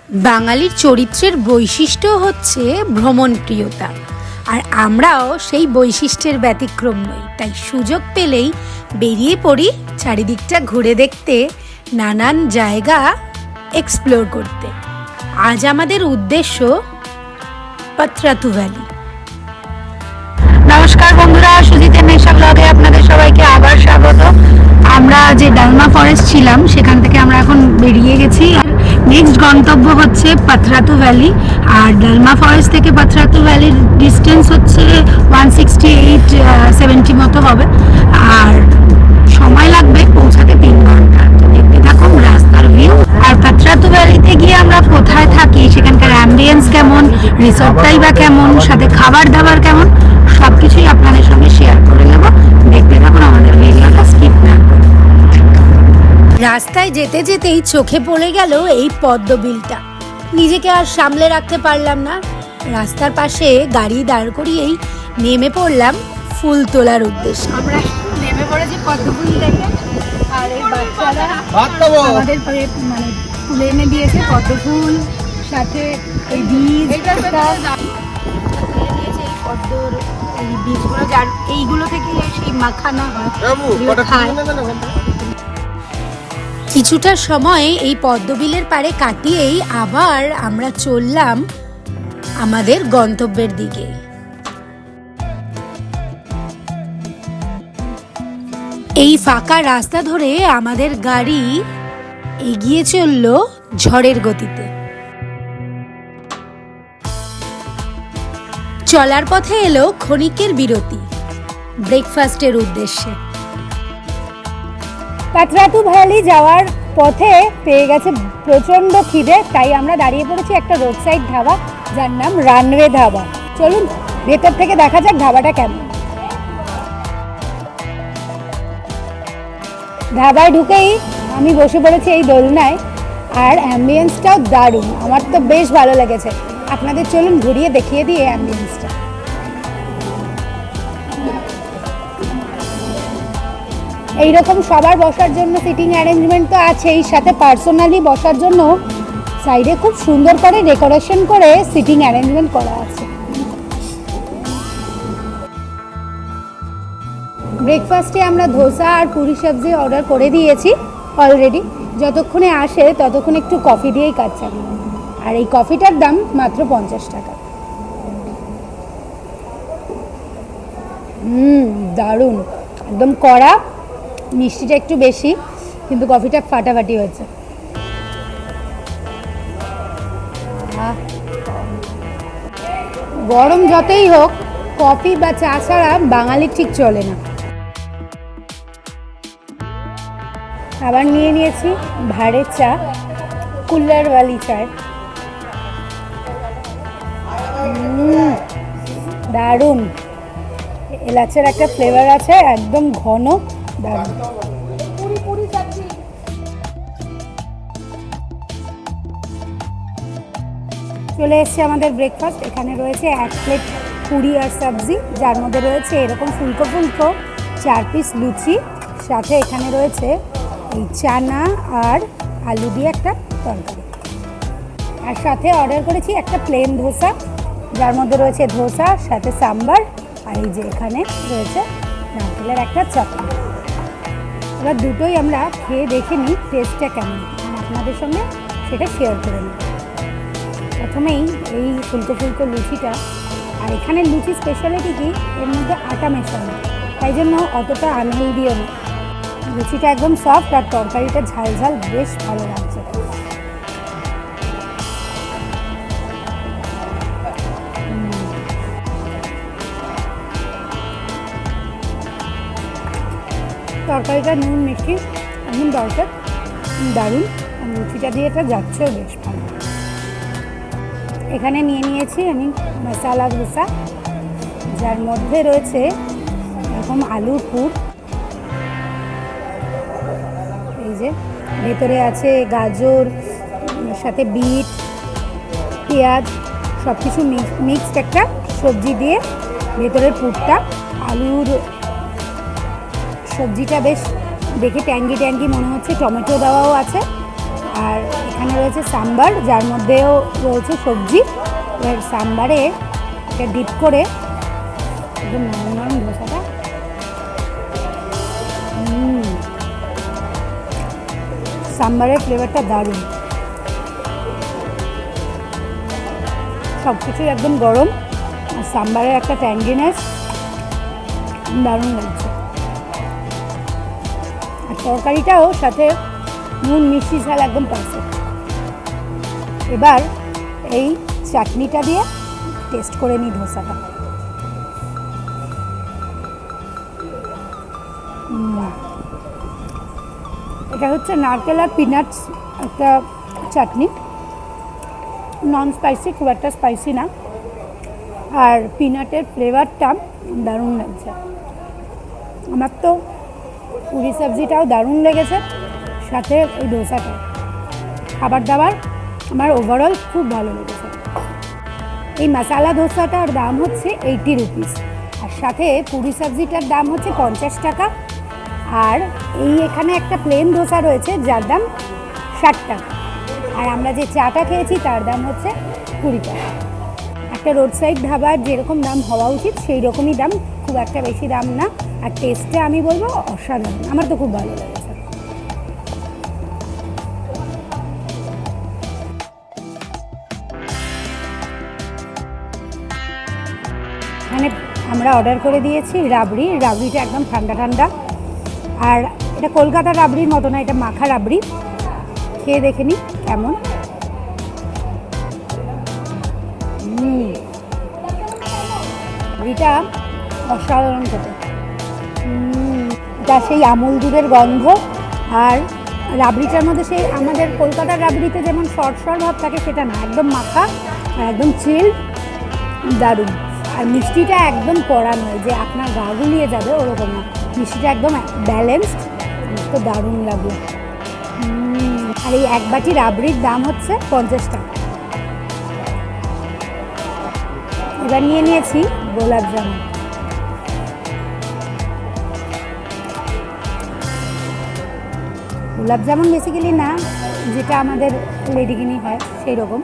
বাঙালির চরিত্রের বৈশিষ্ট্য হচ্ছে ভ্রমণপ্রিয়তা, আর আমরাও সেই বৈশিষ্ট্যের ব্যতিক্রম নই। তাই সুযোগ পেলেই বেরিয়ে পড়ি চারিদিকটা ঘুরে দেখতে, নানান জায়গা এক্সপ্লোর করতে। আজ আমাদের উদ্দেশ্য পাত্রাতু ভ্যালি। নমস্কার বন্ধুরা, সুজিতের নেশা ব্লগে আপনাদের সবাইকে আবার স্বাগত। আমরা যে ডালমা ফরেস্ট ছিলাম সেখান থেকে আমরা এখন বেরিয়ে গেছি। নেক্সট গন্তব্য হচ্ছে পাত্রাতু ভ্যালি। আর ডালমা ফরেস্ট থেকে পাত্রাতু ভ্যালির ডিস্টেন্স হচ্ছে 168-70 মতো হবে, আর সময় লাগবে পৌঁছাতে 3 ঘন্টা। দেখতে থাকুন রাস্তার ভিউ। আর পাত্রাতু ভ্যালিতে গিয়ে আমরা কোথায় থাকি, সেখানকার অ্যাম্বিয়েন্স কেমন, রিসোর্টটাই বা কেমন, সাথে খাবার দাবার কেমন, সবকিছুই আপনাদের সঙ্গে শেয়ার করে নেব। দেখতে থাকুন আমাদের ভিডিওটা, স্কিপ না করে। রাস্তায় যেতে যেতেই চোখে পড়ে গেল এই পদ্মবিলটা। নিজেকে আর সামলে রাখতে পারলাম না, রাস্তার পাশে গাড়ি দাঁড় করিয়েই নেমে পড়লাম ফুল তোলার উদ্দেশ্যে। আমরা নেমে পড়েছি পদ্মফুল দেখে, আর এই বাচ্চারা আমাদের মানে তুলে এনে দিয়েছে পদ্মফুল, সাথে এই বীজ, পদ্মর এই বীজগুলো, যার এইগুলো থেকে সেই মাখানা হয়, খায়। কিছুটা সময় এই পদ্মবিলের পাড়ে কাটিয়েই আবার আমরা চললাম আমাদের গন্তব্যের দিকে। এই ফাঁকা রাস্তা ধরে আমাদের গাড়ি এগিয়ে চলল ঝড়ের গতিতে। চলার পথে এলো ক্ষণিকের বিরতি ব্রেকফাস্টের উদ্দেশ্যে। পাত্রাতু ভ্যালি যাওয়ার পথে পেয়ে গেছে প্রচণ্ড খিদে, তাই আমরা দাঁড়িয়ে পড়েছি একটা রোড সাইড ধাবা, যার নাম রানওয়ে ধাবা। চলুন ভেতর থেকে দেখা যাক ধাবাটা কেমন। ধাবায় ঢুকেই আমি বসে পড়েছি এই দোলনায়, আর অ্যাম্বিয়েন্সটাও দারুণ, আমার তো বেশ ভালো লেগেছে। আপনাদের চলুন ঘুরিয়ে দেখিয়ে দিই অ্যাম্বিয়েন্সটা। এইরকম সবার বসার জন্য সিটিং অ্যারেঞ্জমেন্ট তো আছেই, সাথে পার্সোনালি বসার জন্য সাইডে খুব সুন্দর করে ডেকোরেশন করে সিটিং অ্যারেঞ্জমেন্ট করা আছে। ব্রেকফাস্টে আমরা ধোসা আর পুরি সবজি অর্ডার করে দিয়েছি অলরেডি। যতক্ষণে আসে ততক্ষণ একটু কফি দিয়েই কাজ চালিয়ে, আর এই কফিটার দাম মাত্র 50 টাকা। দারুণ, একদম কড়া, মিষ্টিটা একটু বেশি, কিন্তু কফিটা ফাটাফাটি হয়েছে। গরম যতই হোক, কফি বা চা ছাড়া বাঙালির ঠিক চলে না। আবার নিয়ে নিয়েছি ভাড়ের চা, কুল্লারওয়ালি চায়। দারুণ, এলাচের একটা ফ্লেভার আছে, একদম ঘন, দারুণ। চলে এসছে আমাদের ব্রেকফাস্ট। এখানে রয়েছে 1 প্লেট পুরি আর সবজি, যার মধ্যে রয়েছে এরকম ফুলকো ফুলকো 4 পিস লুচি, সাথে এখানে রয়েছে এই চানা আর আলু দিয়ে একটা তরকারি, আর সাথে অর্ডার করেছি একটা প্লেন ধোসা, যার মধ্যে রয়েছে ধোসা, সাথে সাম্বার, আর এই যে এখানে রয়েছে নারকেলের একটা চাটনি। এবার দুটোই আমরা খেয়ে দেখে নিই টেস্টটা কেমন, আপনাদের সঙ্গে সেটা শেয়ার করে নিই। প্রথমেই এই ফুলকো ফুলকো লুচিটা, আর এখানে লুচি স্পেশালিটি কি, এর মধ্যে আটা মেশানো, তাই জন্য অতটা আনহেলদিও না। লুচিটা একদম সফট, আর তরকারিটা ঝাল ঝাল, বেশ ভালো লাগছে। তরকারিটা নুন মিষ্টি একদম দরকার, দারুণ। লুচিটা দিয়ে এটা যাচ্ছেও বেশ ভালো। এখানে নিয়ে নিয়েছি আমি মশালা ধোসা, যার মধ্যে রয়েছে এরকম আলুর পুর, এই যে ভেতরে আছে গাজর, সাথে বিট, পেঁয়াজ, সব কিছু মিক্সড একটা সবজি দিয়ে ভেতরের পুরটা। আলুর সবজিটা বেশ দেখে ট্যাঙ্গি ট্যাঙ্গি মনে হচ্ছে, টমেটো দেওয়াও আছে, আর এখানে রয়েছে সাম্বার, যার মধ্যেও রয়েছে সবজি। এবার সাম্বারে এটা ডিপ করে একদম নরম নরম ধোসাটা। সাম্বারের ফ্লেভারটা দারুণ, সব কিছুই একদম গরম, আর সাম্বারের একটা ট্যাঙ্গিনেস দারুণ লাগছে। আর তরকারিটাও সাথে নুন মিষ্টি ঝাল একদম পারফেক্ট। এবার এই চাটনিটা দিয়ে টেস্ট করে নিই ধোসাটা। এটা হচ্ছে নারকেল আর পিনাটস একটা চাটনি, নন স্পাইসি, খুব একটা স্পাইসি না, আর পিনাটের ফ্লেভারটা দারুণ লাগছে। আমার তো পুরি সবজিটাও দারুণ লেগেছে, সাথে এই ধোসাটা। খাবার দাবার আমার ওভারঅল খুব ভালো লেগেছে। এই মশালা ধোসাটার দাম হচ্ছে 80 রুপিস, আর সাথে পুরি সবজিটার দাম হচ্ছে 50 টাকা। আর এই এখানে একটা প্লেন ধোসা রয়েছে যার দাম 60 টাকা, আর আমরা যে চাটা খেয়েছি তার দাম হচ্ছে 20 টাকা। একটা রোড সাইড ধাবার যেরকম দাম হওয়া উচিত সেই রকমই দাম, খুব একটা বেশি দাম না। আর টেস্টে আমি বলবো অসাধারণ, আমার তো খুব ভালো লেগেছে। মানে আমরা অর্ডার করে দিয়েছি রাবড়ি, রাবড়িটা একদম ঠান্ডা ঠান্ডা, আর এটা কলকাতার রাবড়ির মতো না, এটা মাখা রাবড়ি। খেয়ে দেখে নি কেমন। রাবড়িটা অসাধারণ খেতে, এটা সেই আমুল দুধের গন্ধ, আর রাবড়িটার মধ্যে সেই আমাদের কলকাতার রাবড়িতে যেমন সর ভাব থাকে সেটা না, একদম মাখা আর একদম চিল, দারুণ। আর মিষ্টিটা একদম কড়া নয় যে আপনার গা গুলিয়ে যাবে ওরকম না, মিষ্টিটা একদম ব্যালেন্সড, তো দারুণ লাগলো। আর এই এক বাটি রাবড়ির দাম হচ্ছে 50 টাকা। এবার নিয়ে নিয়েছি গোলাপ জামুন। গোলাপ জামুন বেসিক্যালি না, যেটা আমাদের লেডিকিনি হয় সেই রকম,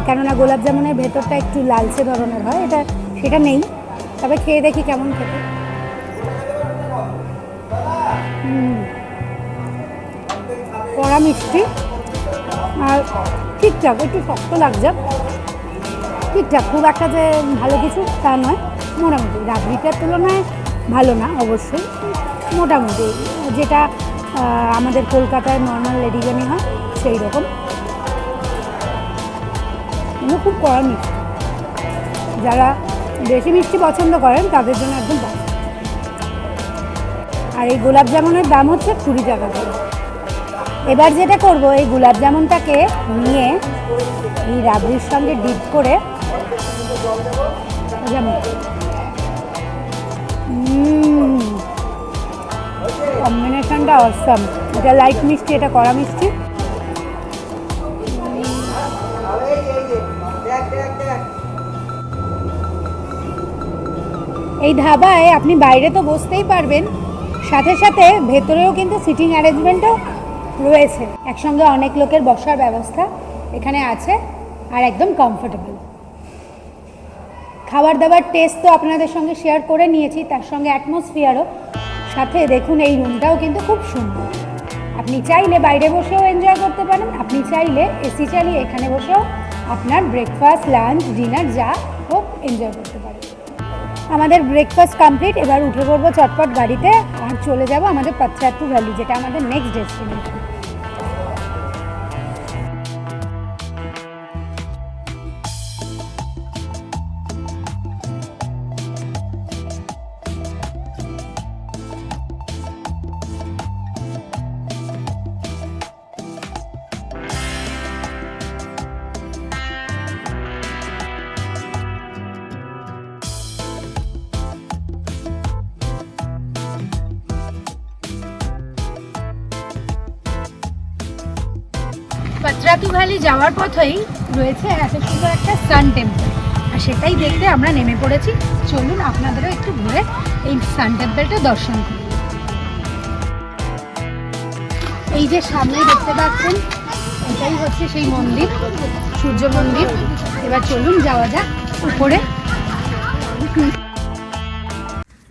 কেননা গোলাপ জামুনের ভেতরটা একটু লালচে ধরনের হয়, এটা সেটা নেই। তবে খেয়ে দেখি কেমন খেতে। কড়া মিষ্টি আর ঠিকঠাক, একটু শক্ত লাগছে, ঠিকঠাক, খুব একটা যে ভালো কিছু তা নয়, মোটামুটি। রাবড়িটার তুলনায় ভালো না অবশ্যই, মোটামুটি যেটা আমাদের কলকাতায় নর্মাল লেডিকেনি হয় সেই রকম, কিন্তু খুব কড়া মিষ্টি। যারা বেশি মিষ্টি পছন্দ করেন তাদের জন্য একদম ভালো। আর এই গোলাপ জামুনের দাম হচ্ছে 20 টাকা করে। এবার যেটা করব, এই গোলাপ জামুনটাকে নিয়ে এই রাবড়ির সঙ্গে ডিপ করে কম্বিনেশনটা অসাম। এটা লাইট মিষ্টি, এটা কড়া মিষ্টি। এই ধাবায় আপনি বাইরে তো বসতেই পারবেন, সাথে সাথে ভেতরেও কিন্তু সিটিং অ্যারেঞ্জমেন্টও রয়েছে, একসঙ্গে অনেক লোকের বসার ব্যবস্থা এখানে আছে, আর একদম কমফোর্টেবল। খাবার দাবার টেস্ট তো আপনাদের সঙ্গে শেয়ার করে নিয়েছি, তার সঙ্গে অ্যাটমসফিয়ারও। সাথে দেখুন এই রুমটাও কিন্তু খুব সুন্দর। আপনি চাইলে বাইরে বসেও এনজয় করতে পারেন, আপনি চাইলে এসি চালিয়ে এখানে বসেও আপনার ব্রেকফাস্ট, লাঞ্চ, ডিনার যা হোক এনজয় করতে পারেন। আমাদের ব্রেকফাস্ট কমপ্লিট, এবার উঠে পড়বো চটপট গাড়িতে আর চলে যাব আমাদের পাত্রাতু ভ্যালি, যেটা আমাদের নেক্সট ডেস্টিনেশন। পাত্রাতু ভ্যালি যাওয়ার পথেই রয়েছে এত সুন্দর একটা সান টেম্পল, আর সেটাই দেখতে আমরা নেমে পড়েছি। চলুন আপনাদেরও একটু ঘুরে এই সান টেম্পলটা দর্শন করি। এই যে সামনে দেখতে পাচ্ছেন এটাই হচ্ছে সেই মন্দির, সূর্য মন্দির। এবার চলুন যাওয়া যাক উপরে।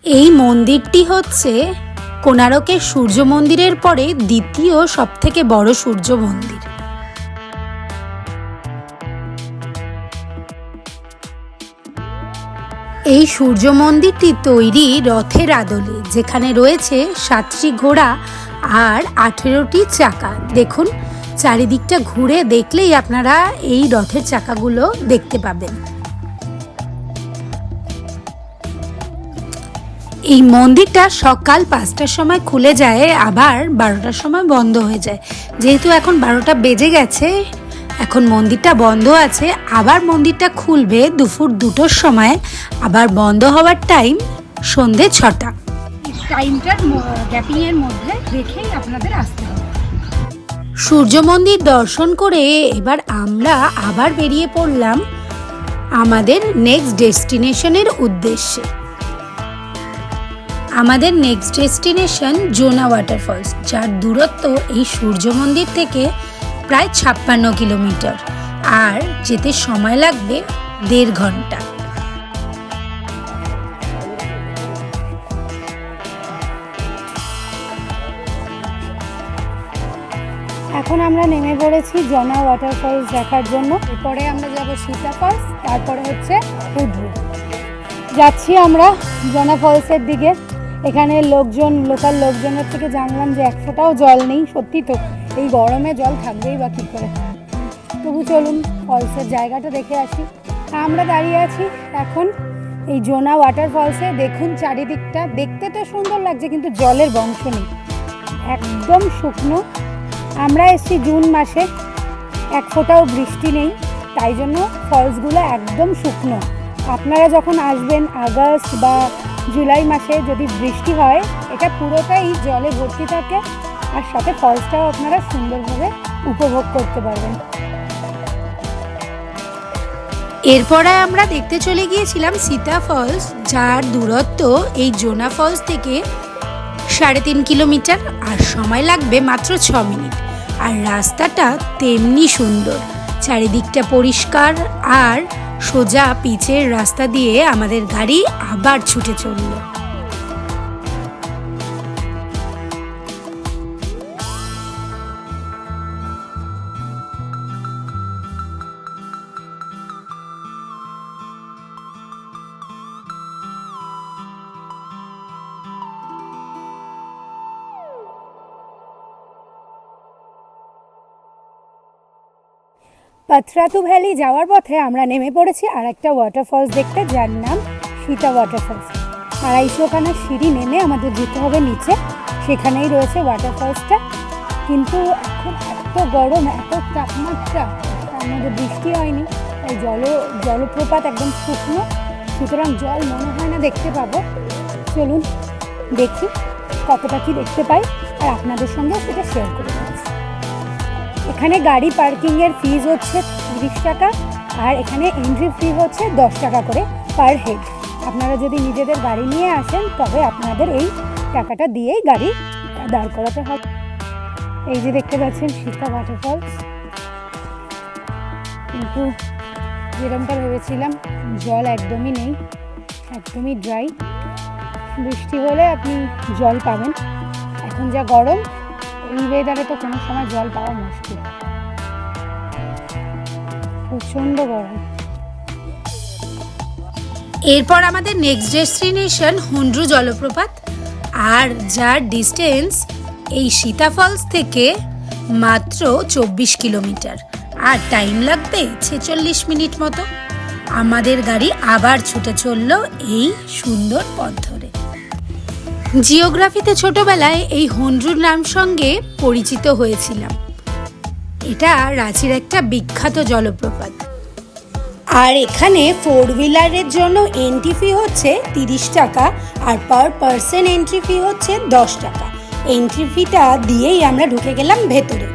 এই মন্দিরটি হচ্ছে কোণারকের সূর্য মন্দিরের পরে দ্বিতীয় সবথেকে বড় সূর্য মন্দির। এই সূর্য মন্দিরটি তৈরি রথের আদলে, যেখানে রয়েছে 7টি ঘোড়া আর 18টি চাকা। দেখুন, চারিদিকটা ঘুরে দেখলেই আপনারা এই রথের চাকাগুলো দেখতে পাবেন। এই মন্দিরটা সকাল 5টার সময় খুলে যায়, আবার 12টার সময় বন্ধ হয়ে যায়। যেহেতু এখন 12টা বেজে গেছে, এখন মন্দিরটা বন্ধ আছে। আবার মন্দিরটা খুলবে দুপুর 2টোর সময়, আবার বন্ধ হওয়ার টাইম সন্ধে 6টা। টাইমটার গ্যাপিংয়ের মধ্যে রেখেই আপনাদের আসতে হবে। সূর্য মন্দির দর্শন করে এবার আমরা আবার বেরিয়ে পড়লাম আমাদের নেক্সট ডেস্টিনেশনের উদ্দেশ্যে। আমাদের নেক্সট ডেস্টিনেশন জোনা ওয়াটারফলস, যার দূরত্ব এই সূর্য মন্দির থেকে প্রায় 56 কিলোমিটার, আর যেতে সময় লাগবে 1.5 ঘন্টা। এখন আমরা নেমে পড়েছি জোনা ওয়াটারফলস দেখার জন্য। এরপরে আমরা যাব সীতা ফলস, তারপরে হচ্ছে হুড্রু। যাচ্ছি আমরা জোনা ফলসের দিকে। এখানে লোকাল লোকজনের থেকে জানলাম যে 1 ফোঁটাও জল নেই। সত্যি তো, এই গরমে জল থাকবেই বা কী করে। তবু চলুন ফলসের জায়গাটা দেখে আসি। আমরা দাঁড়িয়ে আছি এখন এই জোনা ওয়াটারফলসে। দেখুন চারিদিকটা, দেখতে তো সুন্দর লাগছে কিন্তু জলের বংশ নেই, একদম শুকনো। আমরা এসেছি জুন মাসে, 1 ফোঁটাও বৃষ্টি নেই, তাই জন্য ফলসগুলো একদম শুকনো। আপনারা যখন আসবেন আগস্ট বা জুলাই মাসে যদি বৃষ্টি হয়, এটা পুরোটাই জলে ভর্তি থাকে, আর সাথে ফলসটাও আপনারা সুন্দরভাবে উপভোগ করতে পারবেন। এরপরে আমরা দেখতে চলে গিয়েছিলাম সীতা ফলস, যার দূরত্ব এই জোনা ফলস থেকে 3.5 কিলোমিটার, আর সময় লাগবে মাত্র 6 মিনিট। আর রাস্তাটা তেমনি সুন্দর, চারিদিকটা পরিষ্কার, আর সোজা পিচের রাস্তা দিয়ে আমাদের গাড়ি আবার ছুটে চলল। পাথরাতু ভ্যালি যাওয়ার পথে আমরা নেমে পড়েছি আর একটা ওয়াটারফলস দেখতে, যার নাম সীতা ওয়াটারফলস। 250খানা সিঁড়ি নেমে আমাদের যেতে হবে নিচে, সেখানেই রয়েছে ওয়াটারফলসটা। কিন্তু এখন এত গরম, এত তাপমাত্রা, তার মধ্যে বৃষ্টি হয়নি, তাই জলপ্রপাত একদম শুকনো, সুতরাং জল মনে হয় না দেখতে পাবো। চলুন দেখি কতটা কি দেখতে পাই, আর আপনাদের সঙ্গে সেটা শেয়ার করে দেবো। এখানে গাড়ি পার্কিংয়ের ফিজ হচ্ছে 30 টাকা, আর এখানে এন্ট্রি ফি হচ্ছে 10 টাকা করে পার হেড। আপনারা যদি নিজেদের গাড়ি নিয়ে আসেন তবে আপনাদের এই টাকাটা দিয়েই গাড়ি দাঁড় করাতে হবে। এই যে দেখতে পাচ্ছেন সীতা ওয়াটারফলস, কিন্তু যেরকমটা ভেবেছিলাম জল একদমই নেই, একদমই ড্রাই। বৃষ্টি হলে আপনি জল পাবেন, এখন যা গরম, এই ওয়েদারে তো কোনো সময় জল পাওয়া মুশকিল, প্রচণ্ড গরম। এরপর আমাদের নেক্সট ডেস্টিনেশন হুন্ড্রু জলপ্রপাত, আর যার ডিস্টেন্স এই সীতা ফলস থেকে মাত্র 24 কিলোমিটার, আর টাইম লাগবে 46 মিনিট মতো। আমাদের গাড়ি আবার ছুটে চলল এই সুন্দর পথ ধরে। জিওগ্রাফিতে ছোটবেলায় এই হুন্ড্রুর নাম সঙ্গে পরিচিত হয়েছিলাম। এটা রাঁচির একটা বিখ্যাত জলপ্রপাত, আর এখানে 4 হুইলারের জন্য এন্ট্রি ফি হচ্ছে 30 টাকা, আর পার পার্সন এন্ট্রি ফি হচ্ছে 10 টাকা। এন্ট্রি ফিটা দিয়েই আমরা ঢুকে গেলাম ভেতরে।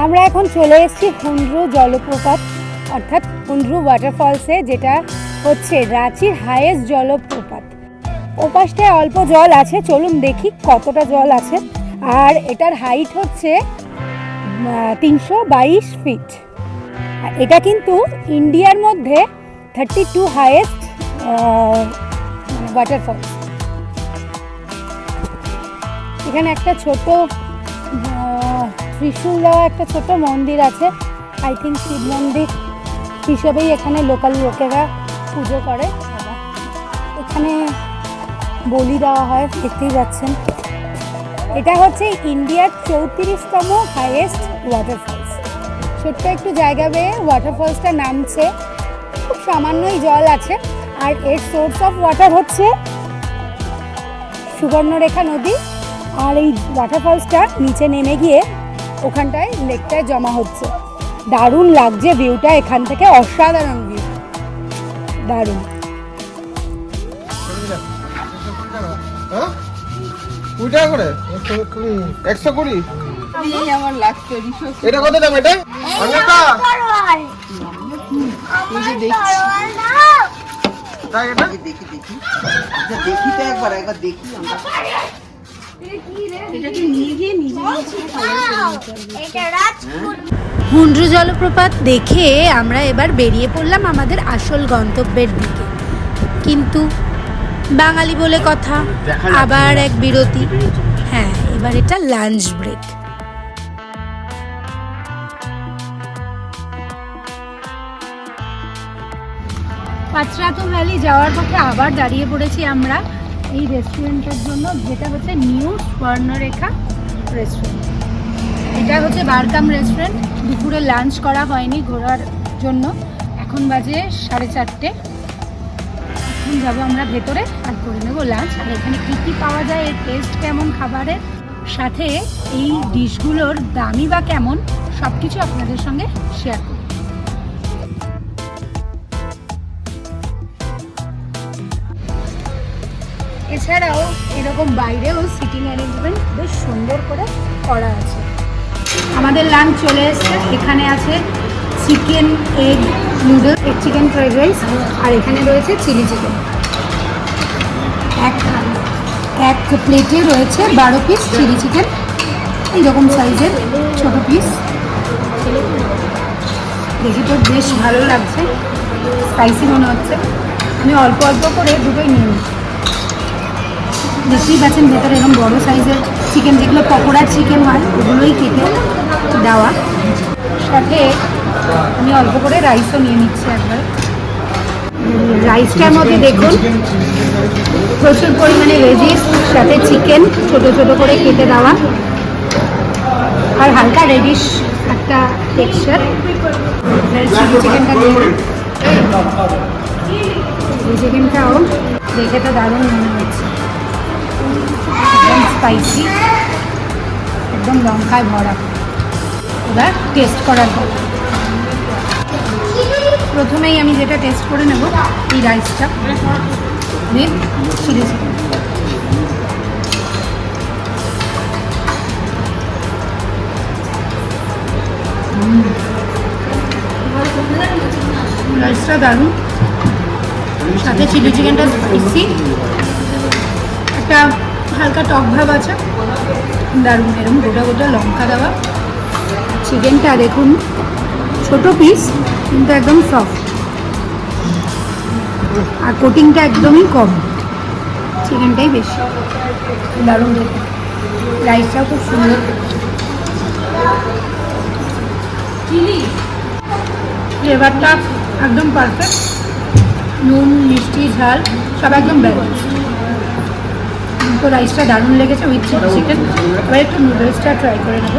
আমরা এখন চলে এসেছি হুন্ডরু জলপ্রপাত অর্থাৎ হুন্ডরু ওয়াটারফলসে, যেটা হচ্ছে রাঁচির হাইয়েস্ট জলপ্রপাত। ওপাশটায় অল্প জল আছে, চলুন দেখি কতটা জল আছে। আর এটার হাইট হচ্ছে 322 ফিট। এটা কিন্তু ইন্ডিয়ার মধ্যে 32 হাইয়েস্ট ওয়াটারফলস। এখানে একটা ছোট ত্রিশূল দেওয়া একটা ছোট মন্দির আছে, আই থিঙ্ক শিব মন্দির হিসেবেই এখানে লোকাল লোকেরা পুজো করে। এখানে বলি দেওয়া হয়, দেখতেই যাচ্ছেন। এটা হচ্ছে ইন্ডিয়ার 34তম হাইয়েস্ট ওয়াটারফলস। ছোট্ট একটু জায়গা বেয়ে ওয়াটারফলসটা নামছে, খুব সামান্যই জল আছে। আর এর সোর্স অফ ওয়াটার হচ্ছে সুবর্ণরেখা নদী। আর এই ওয়াটারফলসটা নিচে নেমে গিয়ে ওখানটায় লেকটায় জমা হচ্ছে। দারুণ লাগছে ভিউটা এখান থেকে, অসাধারণ ভিউ, দারুণ। এটা কত দাম? এটা হুন্ডরু জলপ্রপাত দেখে আমরা এবার বেরিয়ে পড়লাম আমাদের আসল গন্তব্যের দিকে। কিন্তু বাঙালি বলে কথা, আবার এক বিরতি। হ্যাঁ, এবার এটা লাঞ্চ ব্রেক। পাঁচরাতো ভ্যালি যাওয়ার পথে আবার দাঁড়িয়ে পড়েছি আমরা এই রেস্টুরেন্টের জন্য, যেটা হচ্ছে নিউ স্বর্ণরেখা রেস্টুরেন্ট। এটা হচ্ছে বারকাম রেস্টুরেন্ট। দুপুরে লাঞ্চ করা হয়নি ঘোরার জন্য, এখন বাজে 4:30। এখন যাবো আমরা ভেতরে আর করে নেবো লাঞ্চ। আর এখানে কী কী পাওয়া যায়, এর টেস্ট কেমন খাবারের, সাথে এই ডিশগুলোর দামই বা কেমন, সব কিছু আপনাদের সঙ্গে শেয়ার করব। এছাড়াও এরকম বাইরেও সিটিং অ্যারেঞ্জমেন্ট বেশ সুন্দর করে করা আছে। আমাদের লাঞ্চ চলে এসছে। এখানে আছে chicken egg noodles, egg chicken fried rice, আর এখানে রয়েছে চিলি চিকেন। এক প্লেটে রয়েছে 12 পিস চিলি চিকেন, এইরকম সাইজের ছোটো পিস। দেখে তো বেশ ভালো লাগছে, স্পাইসি মনে হচ্ছে। আমি অল্প অল্প করে দুটোই নিয়ে নিই। দেখতেই পাচ্ছেন ভেতরে এরকম বড়ো সাইজের চিকেন, যেগুলো পকোড়ার চিকেন হয় ওগুলোই কেটে দেওয়া। সাথে আমি অল্প করে রাইসও নিয়ে নিচ্ছি একবার। রাইসটার মধ্যে দেখুন প্রচুর পরিমাণে ভেজিস, সাথে চিকেন ছোট ছোট করে কেটে দেওয়া, আর হালকা রেডিশ একটা টেক্সচার। চিকেনটা চিকেনটাও দেখে তো দারুণ মনে হচ্ছে, একদম স্পাইসি, একদম লঙ্কায় ভরা। এবার টেস্ট করার পর প্রথমেই আমি যেটা টেস্ট করে নেব এই রাইসটা উইথ চিলি চিকেন। রাইসটা দারুণ, সাথে চিলি চিকেনটা স্পাইসি, একটা হালকা টক ভাব আছে, দারুণ। এরকম গোটা গোটা লঙ্কা দেওয়া। চিকেনটা দেখুন ছোট পিস কিন্তু একদম সফট, আর কোটিংটা একদমই কম, চিকেনটাই বেশি, দারুণ দেখুন। রাইসটাও খুব সুন্দর, ফ্লেভারটা একদম পারফেক্ট, নুন মিষ্টি ঝাল সব একদম ব্যালেন্স। তো রাইসটা দারুণ লেগেছে উইথ চিলি চিকেন। এবার একটু নুডলসটা ট্রাই করে নেব।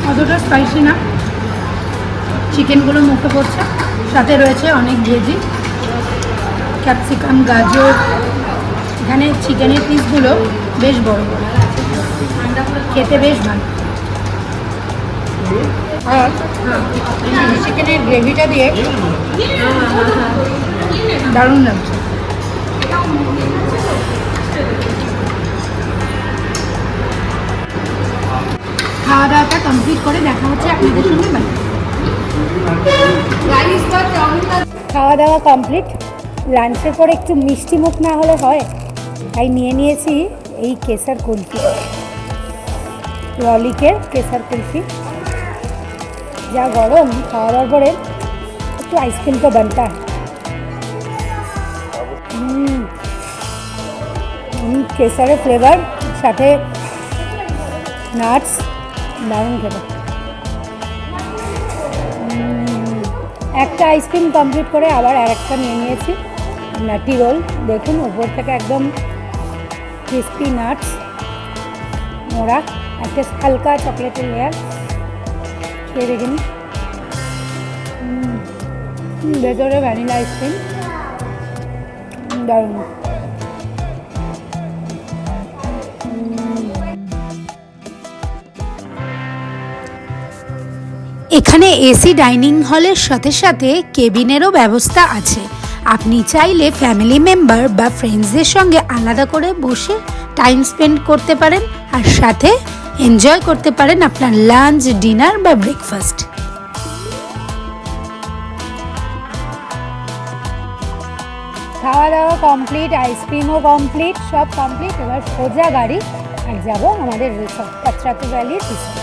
অতটা স্পাইসি না, চিকেনগুলো মুখে পড়ছে, সাথে রয়েছে অনেক ভেজি, ক্যাপসিকাম, গাজর। এখানে চিকেনের পিসগুলো বেশ বড় বড়, খেতে বেশ ভালো। আর চিকেনের গ্রেভিটা দিয়ে দারুণ লাগছে। খাওয়া দাওয়াটা কমপ্লিট করে দেখা হচ্ছে আপনাদের সঙ্গে বাড়ি। খাওয়া দাওয়া কমপ্লিট। লাঞ্চের পরে একটু মিষ্টি মুখ না হলে হয়, তাই নিয়ে নিয়েছি এই কেসার কুলফি, ললিকের কেসার কুলফি। যা গরম, খাওয়া দাওয়ার পরে একটু আইসক্রিম তো বানতা है। কেসারের ফ্লেভার সাথে নাটস, দারুণ খেতে। একটা আইসক্রিম কমপ্লিট করে আবার আরেকটা নিয়ে নিয়েছি, নাটি রোল। দেখুন ওপর থেকে একদম ক্রিস্পি নাটস মোড়া, একটা হালকা চকলেটের লেয়ার। খেয়ে দেখিনি, ভেতরে ভ্যানিলা আইসক্রিম, দারুণ। এখানে এসি ডাইনিং হলের সাথে সাথে কেবিনেরও ব্যবস্থা আছে। আপনি চাইলে ফ্যামিলি মেম্বার বা ফ্রেন্ডসদের সঙ্গে আলাদা করে বসে টাইম স্পেন্ড করতে পারেন, আর সাথে এনজয় করতে পারেন আপনার লাঞ্চ, ডিনার বা ব্রেকফাস্ট। খাওয়া দাওয়া কমপ্লিট, আইসক্রিমও কমপ্লিট, সব কমপ্লিট। এবার সোজা গাড়ি আর যাব আমাদের রিসর্ট, পাত্রাতু ভ্যালি রিসর্ট।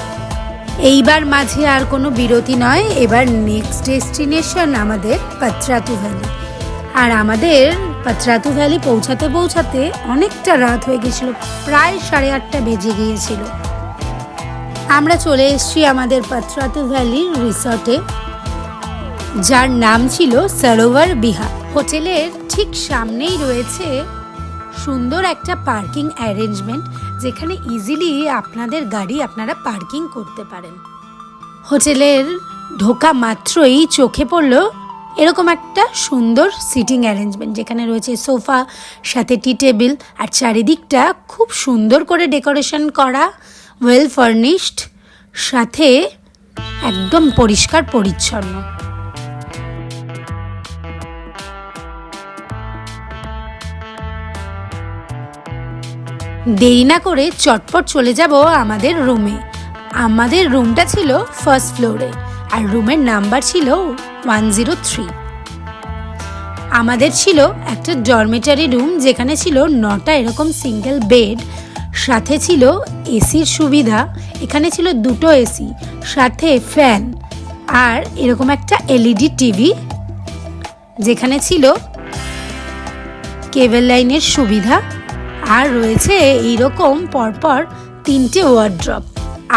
এইবার মাঝে আর কোনো বিরতি নয়, এবার নেক্সট ডেস্টিনেশন আমাদের পাত্রাতু ভ্যালি। আর আমাদের পাত্রাতু ভ্যালি পৌঁছাতে পৌঁছাতে অনেকটা রাত হয়ে গেছিল, প্রায় 8:30 বেজে গিয়েছিল। আমরা চলে এসেছি আমাদের পাত্রাতু ভ্যালির রিসর্টে, যার নাম ছিল সরোবর বিহার। হোটেলের ঠিক সামনেই রয়েছে সুন্দর একটা পার্কিং অ্যারেঞ্জমেন্ট, যেখানে ইজিলি আপনাদের গাড়ি আপনারা পার্কিং করতে পারেন। হোটেলের ঢোকা মাত্রই চোখে পড়লো এরকম একটা সুন্দর সিটিং অ্যারেঞ্জমেন্ট, যেখানে রয়েছে সোফা, সাথে টি টেবিল, আর চারিদিকটা খুব সুন্দর করে ডেকোরেশন করা, ওয়েল ফার্নিশড, সাথে একদম পরিষ্কার পরিচ্ছন্ন। দেরি না করে চটপট চলে যাব আমাদের রুমে। আমাদের রুমটা ছিল ফার্স্ট ফ্লোরে, আর রুমের নাম্বার ছিল 103। আমাদের ছিল একটা ডরমেটারি রুম, যেখানে ছিল 9টা এরকম সিঙ্গেল বেড, সাথে ছিল এসির সুবিধা। এখানে ছিল 2টো এসি, সাথে ফ্যান, আর এরকম একটা এলইডি টিভি, যেখানে ছিল কেবল লাইনের সুবিধা। আর রয়েছে এইরকম পরপর 3টে ওয়ার্ড্রপ,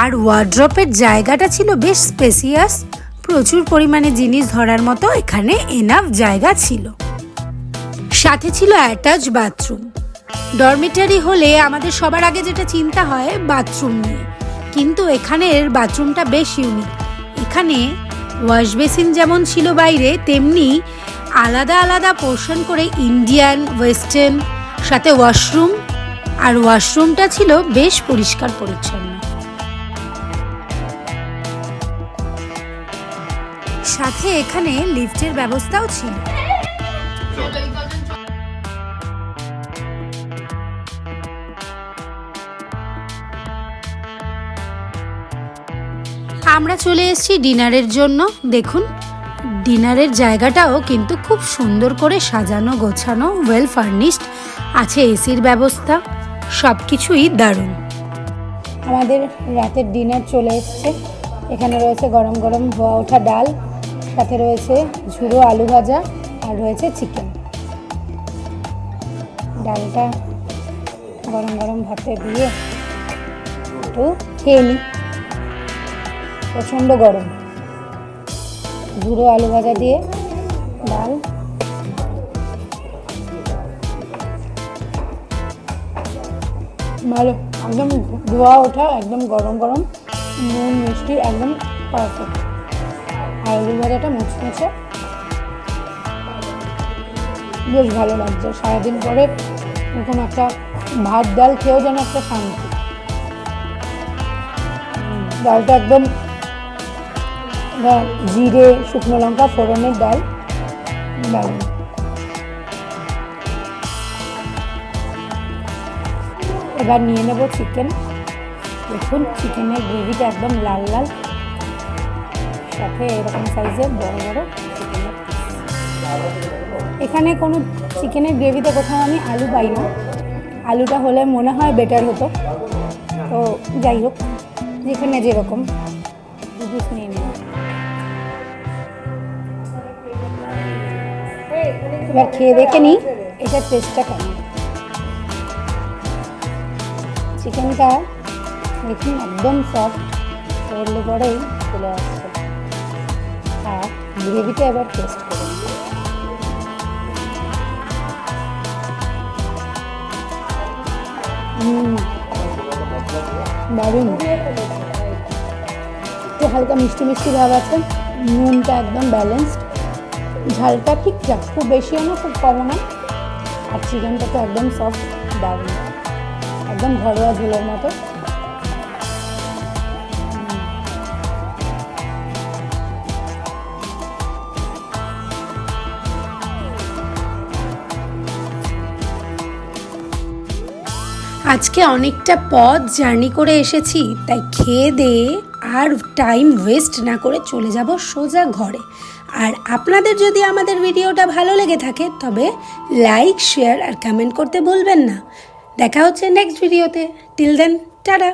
আর ওয়ার্ড্রপের জায়গাটা ছিল বেশ স্পেসিয়াস, প্রচুর পরিমাণে জিনিস ধরার মতো এখানে এনাফ জায়গা ছিল। সাথে ছিল অ্যাটাচ বাথরুম। ডরমিটারি হলে আমাদের সবার আগে যেটা চিন্তা হয় বাথরুম নিয়ে, কিন্তু এখানের বাথরুমটা বেশ ইউনিক। এখানে ওয়াশ বেসিন যেমন ছিল বাইরে, তেমনি আলাদা আলাদা পোর্শন করে ইন্ডিয়ান, ওয়েস্টার্ন, সাথে ওয়াশরুম, আর ওয়াশরুমটা ছিল বেশ পরিষ্কার পরিচ্ছন্ন। সাথে এখানে লিফটের ব্যবস্থাও ছিল। আমরা চলে এসেছি ডিনারের জন্য। দেখুন ডিনারের জায়গাটাও কিন্তু খুব সুন্দর করে সাজানো গোছানো, ওয়েল ফার্নিশড, আছে এসির ব্যবস্থা, সব কিছুই দারুণ। আমাদের রাতের ডিনার চলে এসছে। এখানে রয়েছে গরম গরম ধোয়া ওঠা ডাল, সাথে রয়েছে ঝুড়ো আলু ভাজা, আর রয়েছে চিকেন। ডালটা গরম গরম ভাতে দিয়ে একটু খেয়ে নিই, প্রচণ্ড গরম। ঝুড়ো আলু ভাজা দিয়ে ডাল, ভালো, একদম ধোয়া ওঠা, একদম গরম গরম, নুন মিষ্টি একদম পারফেক্ট। আর আলু ভাজাটা মুচমুচে, বেশ ভালো লাগছে। সারাদিন পরে এরকম একটা ভাত ডাল খেয়েও যেন একটা শান্তি। ডালটা একদম জিরে, শুকনো লঙ্কা ফোড়নের ডাল, দারুণ। এবার নিয়ে নেব চিকেন। দেখুন চিকেনের গ্রেভিটা একদম লাল লাল, সাথে এরকম সাইজের বড় বড় চিকেনের পিস। এখানে কোনো চিকেনের গ্রেভিতে কোথাও আমি আলু পাই না, আলুটা হলে মনে হয় বেটার হতো, তো যাই হোক যেখানে যেরকম পিস নিয়ে নিই। এবার খেয়ে দেখে নিই এটার টেস্টটা কেমন। চিকেনটা দেখুন একদম সফট, করলে পরেই চলে আসছে। আর গ্রেভিটা এবার টেস্ট করে নিই। দারুণ, একটু হালকা মিষ্টি মিষ্টি ভাব আছে, নুনটা একদম ব্যালেন্সড, ঝালটা ঠিকঠাক, খুব বেশিও না খুব কমও না, আর চিকেনটা তো একদম সফট, দারুণ, একদম ঘরোয়া ঝোলের মতো। আজকে অনেকটা পথ জার্নি করে এসেছি, তাই খেয়ে দিয়ে আর টাইম ওয়েস্ট না করে চলে যাব সোজা ঘরে। আর আপনাদের যদি আমাদের ভিডিওটা ভালো লেগে থাকে তবে লাইক, শেয়ার আর কমেন্ট করতে ভুলবেন না। দেখা হচ্ছে নেক্সট ভিডিওতে। Till then, tata.